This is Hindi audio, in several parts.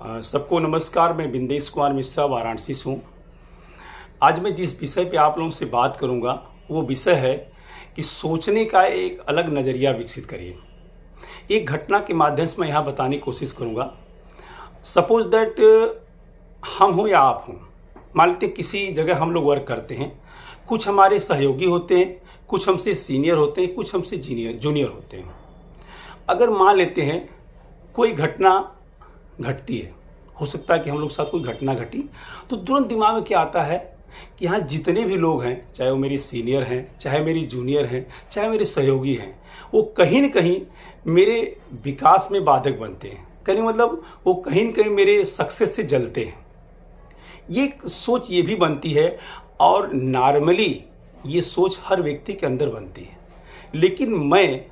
सबको नमस्कार। मैं बिंदेश कुमार मिश्रा वाराणसी से हूँ। आज मैं जिस विषय पे आप लोगों से बात करूँगा वो विषय है कि सोचने का एक अलग नज़रिया विकसित करिए। एक घटना के माध्यम से मैं यहाँ बताने की कोशिश करूँगा। सपोज दैट हम हो या आप हों, मान लेते किसी जगह हम लोग वर्क करते हैं। कुछ हमारे सहयोगी होते हैं, कुछ हमसे सीनियर होते हैं, कुछ हमसे जूनियर होते हैं। अगर मान लेते हैं कोई घटना घटती है, हो सकता है कि हम लोग साथ कोई घटना घटी, तो तुरंत दिमाग में क्या आता है कि यहाँ जितने भी लोग हैं, चाहे वो मेरी सीनियर हैं, चाहे मेरी जूनियर हैं, चाहे मेरे सहयोगी हैं, वो कहीं न कहीं मेरे विकास में बाधक बनते हैं। कहीं मतलब वो कहीं न कहीं मेरे सक्सेस से जलते हैं। ये सोच ये भी बनती है और नॉर्मली ये सोच हर व्यक्ति के अंदर बनती है। लेकिन मैं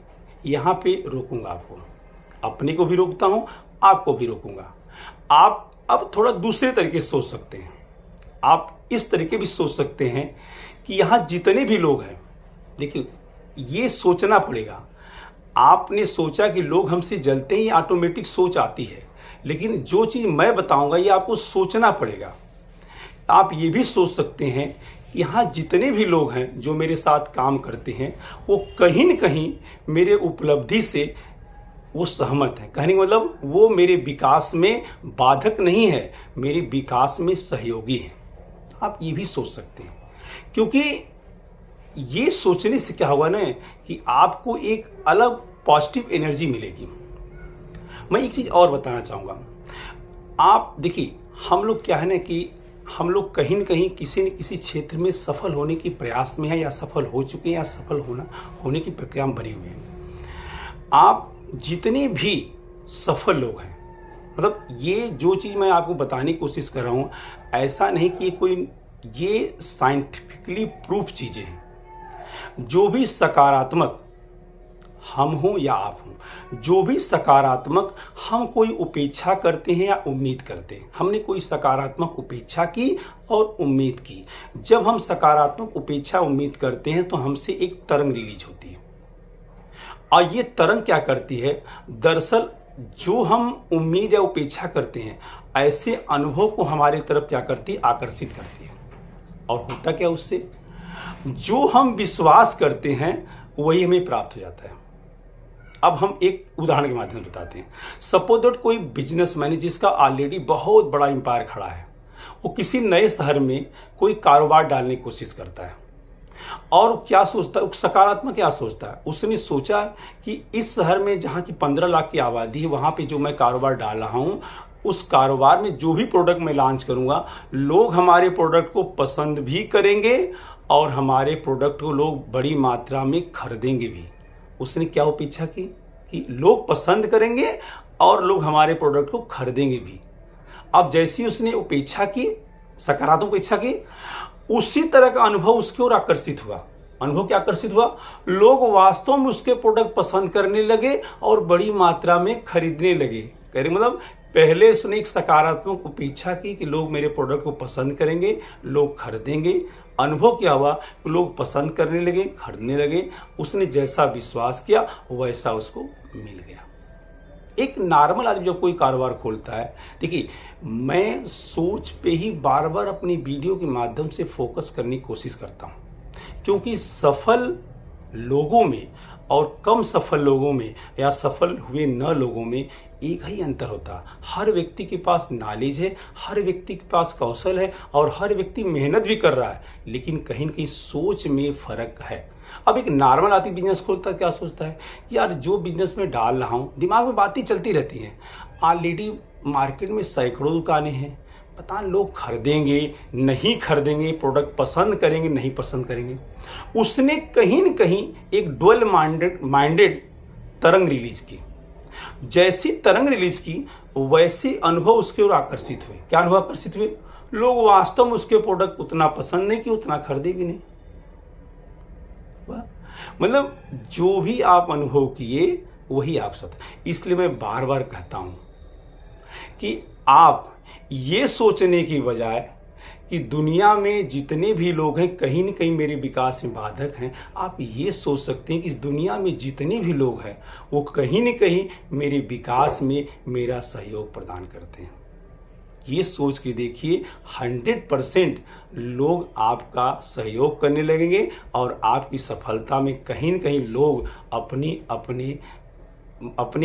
यहाँ पे रोकूंगा आपको, अपने को भी रोकता हूँ, आपको भी रोकूंगा। आप अब थोड़ा दूसरे तरीके से सोच सकते हैं। आप इस तरीके भी सोच सकते हैं कि यहाँ जितने भी लोग हैं, देखिए ये सोचना पड़ेगा। आपने सोचा कि लोग हमसे जलते ही ऑटोमेटिक सोच आती है, लेकिन जो चीज़ मैं बताऊंगा ये आपको सोचना पड़ेगा। आप ये भी सोच सकते हैं कि यहाँ जितने भी लोग हैं जो मेरे साथ काम करते हैं, वो कहीं न कहीं मेरे उपलब्धि से वो सहमत है। कहने का मतलब वो मेरे विकास में बाधक नहीं है, मेरे विकास में सहयोगी है। आप ये भी सोच सकते हैं, क्योंकि ये सोचने से क्या होगा ना कि आपको एक अलग पॉजिटिव एनर्जी मिलेगी। मैं एक चीज़ और बताना चाहूँगा। आप देखिए, हम लोग क्या है ना कि हम लोग कहीं न कहीं किसी न किसी क्षेत्र में सफल होने की प्रयास में है, या सफल हो चुके हैं, या सफल होने की प्रक्रिया में बने हुए हैं। आप जितने भी सफल लोग हैं, मतलब ये जो चीज़ मैं आपको बताने की कोशिश कर रहा हूँ, ऐसा नहीं कि ये साइंटिफिकली प्रूफ चीज़ें हैं। जो भी सकारात्मक, हम हों या आप हों, जो भी सकारात्मक हम कोई उपेक्षा करते हैं या उम्मीद करते हैं, हमने कोई सकारात्मक उपेक्षा की और उम्मीद की। जब हम सकारात्मक उपेक्षा उम्मीद करते हैं तो हमसे एक तरंग रिलीज होती है, और ये तरंग क्या करती है, दरअसल जो हम उम्मीद या उपेक्षा करते हैं, ऐसे अनुभव को हमारे तरफ क्या करती है, आकर्षित करती है। और होता क्या उससे, जो हम विश्वास करते हैं वही हमें प्राप्त हो जाता है। अब हम एक उदाहरण के माध्यम से बताते हैं। सपोज दैट कोई बिजनेसमैन है जिसका ऑलरेडी बहुत बड़ा एम्पायर खड़ा है, वो किसी नए शहर में कोई कारोबार डालने की कोशिश करता है, और क्या सोचता है, सकारात्मक क्या सोचता है, उसने सोचा कि इस शहर में जहाँ की 15 लाख की आबादी है, वहाँ पे जो मैं कारोबार डाल रहा हूँ, उस कारोबार में जो भी प्रोडक्ट मैं लॉन्च करूँगा, लोग हमारे प्रोडक्ट को पसंद भी करेंगे और हमारे प्रोडक्ट को लोग बड़ी मात्रा में खरीदेंगे भी। उसने क्या अपेक्षा की कि लोग पसंद करेंगे और लोग हमारे प्रोडक्ट को खरीदेंगे भी। अब जैसी उसने अपेक्षा की, सकारात्मक अपेक्षा की, उसी तरह का अनुभव उसकी ओर आकर्षित हुआ। अनुभव क्या आकर्षित हुआ, लोग वास्तव में उसके प्रोडक्ट पसंद करने लगे और बड़ी मात्रा में खरीदने लगे। कह रहे मतलब पहले उसने एक सकारात्मक अपेक्षा की कि लोग मेरे प्रोडक्ट को पसंद करेंगे, लोग खरीदेंगे। अनुभव क्या हुआ, लोग पसंद करने लगे, खरीदने लगे। उसने जैसा विश्वास किया वैसा उसको मिल गया। एक नॉर्मल आदमी जब कोई कारोबार खोलता है, देखिए मैं सोच पे ही बार बार अपनी वीडियो के माध्यम से फोकस करने की कोशिश करता हूँ, क्योंकि सफल लोगों में और कम सफल लोगों में या सफल हुए न लोगों में एक ही अंतर होता है। हर व्यक्ति के पास नॉलेज है, हर व्यक्ति के पास कौशल है और हर व्यक्ति मेहनत भी कर रहा है, लेकिन कहीं न कहीं सोच में फर्क है। अब एक नॉर्मल आदमी बिजनेस खोलता है, क्या सोचता है कि यार जो बिजनेस में डाल रहा हूँ, दिमाग में बातें चलती रहती हैं। ऑलरेडी मार्केट में सैकड़ों दुकानें हैं, पता लोग खरीदेंगे नहीं खरीदेंगे, प्रोडक्ट पसंद करेंगे नहीं पसंद करेंगे। उसने कहीं न कहीं एक डुअल माइंडेड तरंग रिलीज की। जैसी तरंग रिलीज की वैसे अनुभव उसके ओर आकर्षित हुए। क्या अनुभव आकर्षित हुए, लोग वास्तव में उसके प्रोडक्ट उतना पसंद नहीं किए, उतना खरीदे भी नहीं। मतलब जो भी आप अनुभव किए वही आप सत्य। इसलिए मैं बार बार कहता हूं कि आप ये सोचने की बजाय कि दुनिया में जितने भी लोग हैं कहीं न कहीं मेरे विकास में बाधक हैं, आप ये सोच सकते हैं कि इस दुनिया में जितने भी लोग हैं वो कहीं न कहीं मेरे विकास में मेरा सहयोग प्रदान करते हैं। ये सोच के देखिए 100% लोग आपका सहयोग करने लगेंगे और आपकी सफलता में कहीं न कहीं लोग अपनी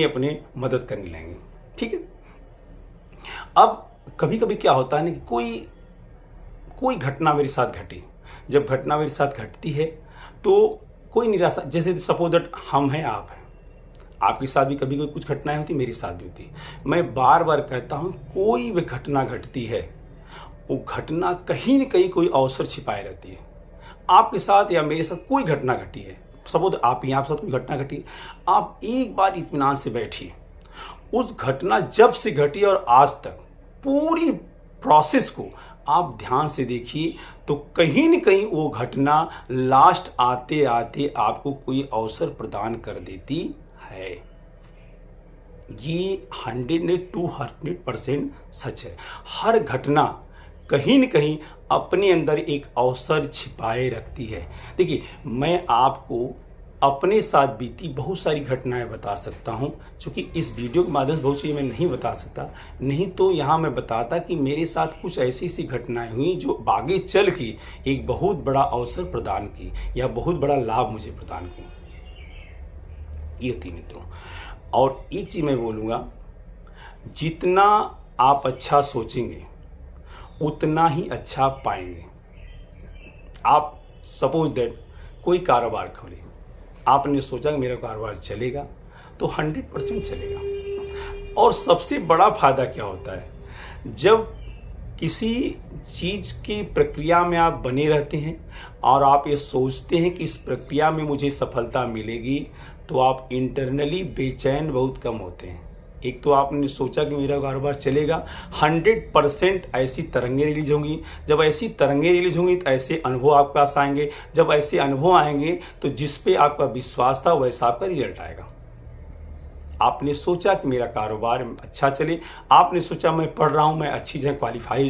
अपने मदद करने लगेंगे। ठीक है। अब कभी कभी क्या होता है ना कि कोई घटना मेरे साथ घटी। जब घटना मेरे साथ घटती है तो कोई निराशा, जैसे सपोज दैट हम हैं, आप हैं, आपके साथ भी कभी कोई कुछ घटनाएं होती, मेरे साथ भी होती। मैं बार बार कहता हूं, कोई भी घटना घटती है वो घटना कहीं न कहीं कोई अवसर छिपाए रहती है। आपके साथ या मेरे साथ कोई घटना घटी है, सपोज आपके साथ कोई घटना घटी, आप एक बार इत्मीनान से बैठिए। उस घटना जब से घटी और आज तक पूरी प्रोसेस को आप ध्यान से देखिए तो कहीं न कहीं वो घटना लास्ट आते आते आपको कोई अवसर प्रदान कर देती है। ये 100% सच है। हर घटना कहीं न कहीं अपने अंदर एक अवसर छिपाए रखती है। देखिए, मैं आपको अपने साथ बीती बहुत सारी घटनाएं बता सकता हूं, क्योंकि इस वीडियो के माध्यम से बहुत चीज़ मैं नहीं बता सकता, नहीं तो यहाँ मैं बताता कि मेरे साथ कुछ ऐसी सी घटनाएं हुई जो आगे चल के एक बहुत बड़ा अवसर प्रदान की या बहुत बड़ा लाभ मुझे प्रदान की। ये थी मित्रों। और एक चीज़ मैं बोलूँगा, जितना आप अच्छा सोचेंगे उतना ही अच्छा पाएंगे। आप सपोज दैट कोई कारोबार खोले, आपने सोचा कि मेरा कारोबार चलेगा, तो 100% चलेगा। और सबसे बड़ा फायदा क्या होता है, जब किसी चीज की प्रक्रिया में आप बने रहते हैं और आप ये सोचते हैं कि इस प्रक्रिया में मुझे सफलता मिलेगी, तो आप इंटरनली बेचैन बहुत कम होते हैं। एक तो आपने सोचा कि मेरा कारोबार चलेगा, 100% ऐसी तरंगें रिलीज होंगी। जब ऐसी तरंगें रिलीज होंगी तो ऐसे अनुभव आपके पास आएंगे। जब ऐसे अनुभव आएंगे तो जिस पे आपका विश्वास था वैसा आपका रिजल्ट आएगा। आपने सोचा कि मेरा कारोबार अच्छा चले, आपने सोचा मैं पढ़ रहा हूं, मैं अच्छी जगह क्वालिफाई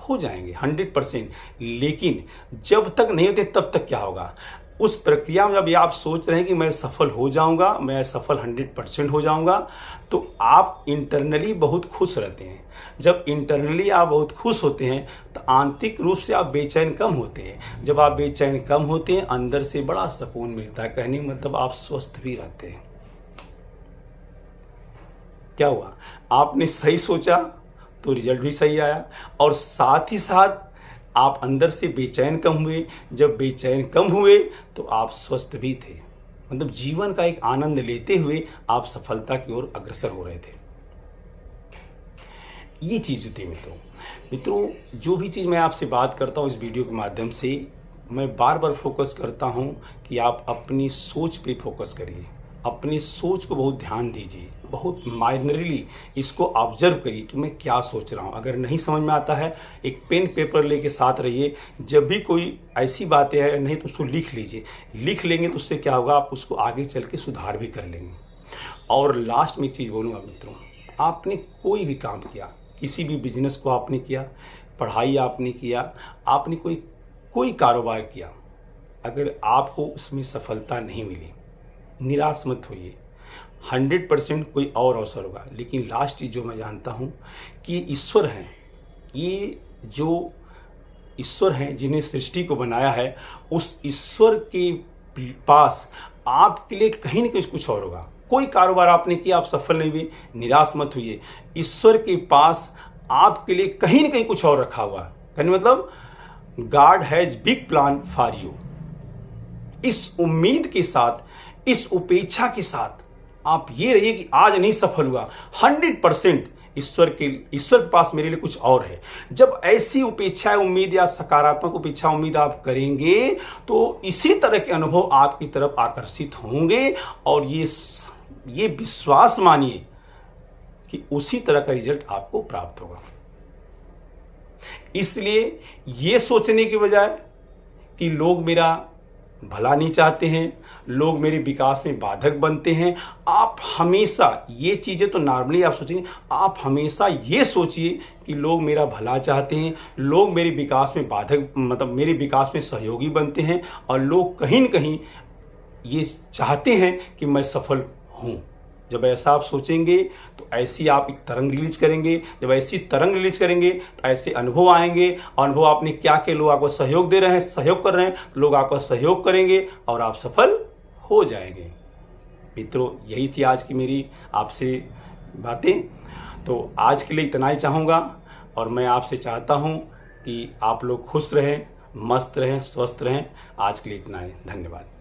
हो जाएंगे 100%। लेकिन जब तक नहीं होते तब तक क्या होगा, उस प्रक्रिया में जब आप सोच रहे हैं कि मैं सफल हो जाऊंगा, मैं सफल 100% हो जाऊंगा, तो आप इंटरनली बहुत खुश रहते हैं। जब इंटरनली आप बहुत खुश होते हैं तो आंतरिक रूप से आप बेचैन कम होते हैं। जब आप बेचैन कम होते हैं, अंदर से बड़ा सुकून मिलता है। कहने का मतलब आप स्वस्थ भी रहते हैं। क्या हुआ, आपने सही सोचा तो रिजल्ट भी सही आया, और साथ ही साथ आप अंदर से बेचैन कम हुए। जब बेचैन कम हुए तो आप स्वस्थ भी थे। मतलब जीवन का एक आनंद लेते हुए आप सफलता की ओर अग्रसर हो रहे थे। ये चीज थी मित्रों, जो भी चीज मैं आपसे बात करता हूं इस वीडियो के माध्यम से, मैं बार बार फोकस करता हूं कि आप अपनी सोच पे फोकस करिए, अपनी सोच को बहुत ध्यान दीजिए, बहुत माइनरली इसको ऑब्जर्व करिए कि मैं क्या सोच रहा हूँ। अगर नहीं समझ में आता है, एक पेन पेपर लेके साथ रहिए। जब भी कोई ऐसी बातें है, नहीं तो उसको लिख लीजिए। लिख लेंगे तो उससे क्या होगा, आप उसको आगे चल के सुधार भी कर लेंगे। और लास्ट में एक चीज़ बोलूँगा मित्रों, आपने कोई भी काम किया, किसी भी बिजनेस को आपने किया, पढ़ाई आपने किया, आपने कोई कारोबार किया, अगर आपको उसमें सफलता नहीं मिली, निराश मत होइए। 100% कोई और अवसर होगा। लेकिन लास्ट चीज जो मैं जानता हूं कि ईश्वर हैं, ये जो ईश्वर हैं जिन्हें सृष्टि को बनाया है, उस ईश्वर के पास आपके लिए कहीं न कहीं कुछ और होगा। कोई कारोबार आपने किया, आप सफल नहीं हुए, निराश मत होइए। ईश्वर के पास आपके लिए कहीं न कहीं कुछ और रखा हुआ है। कहने मतलब God has big plan for you. इस उम्मीद के साथ, इस उपेक्षा के साथ आप ये रहिए कि आज नहीं सफल हुआ, 100% ईश्वर के पास मेरे लिए कुछ और है। जब ऐसी उपेक्षा उम्मीद या सकारात्मक उपेक्षा उम्मीद आप करेंगे तो इसी तरह के अनुभव आपकी तरफ आकर्षित होंगे, और ये विश्वास मानिए कि उसी तरह का रिजल्ट आपको प्राप्त होगा। इसलिए ये सोचने के बजाय कि लोग मेरा भला नहीं चाहते हैं, लोग मेरे विकास में बाधक बनते हैं, आप हमेशा ये चीजें तो नॉर्मली आप सोचेंगे, आप हमेशा ये सोचिए कि लोग मेरा भला चाहते हैं, लोग मेरे विकास में बाधक, मतलब मेरे विकास में सहयोगी बनते हैं, और लोग कहीं न कहीं ये चाहते हैं कि मैं सफल हूं। जब ऐसा आप सोचेंगे तो ऐसी आप एक तरंग रिलीज करेंगे। जब ऐसी तरंग रिलीज करेंगे तो ऐसे अनुभव आएंगे। अनुभव आपने क्या किया, लोग आपको सहयोग दे रहे हैं, सहयोग कर रहे हैं, लोग आपका सहयोग करेंगे और आप सफल हो जाएंगे। मित्रों, यही थी आज की मेरी आपसे बातें। तो आज के लिए इतना ही चाहूँगा और मैं आपसे चाहता हूँ कि आप लोग खुश रहें, मस्त रहें, स्वस्थ रहें। आज के लिए इतना ही, धन्यवाद।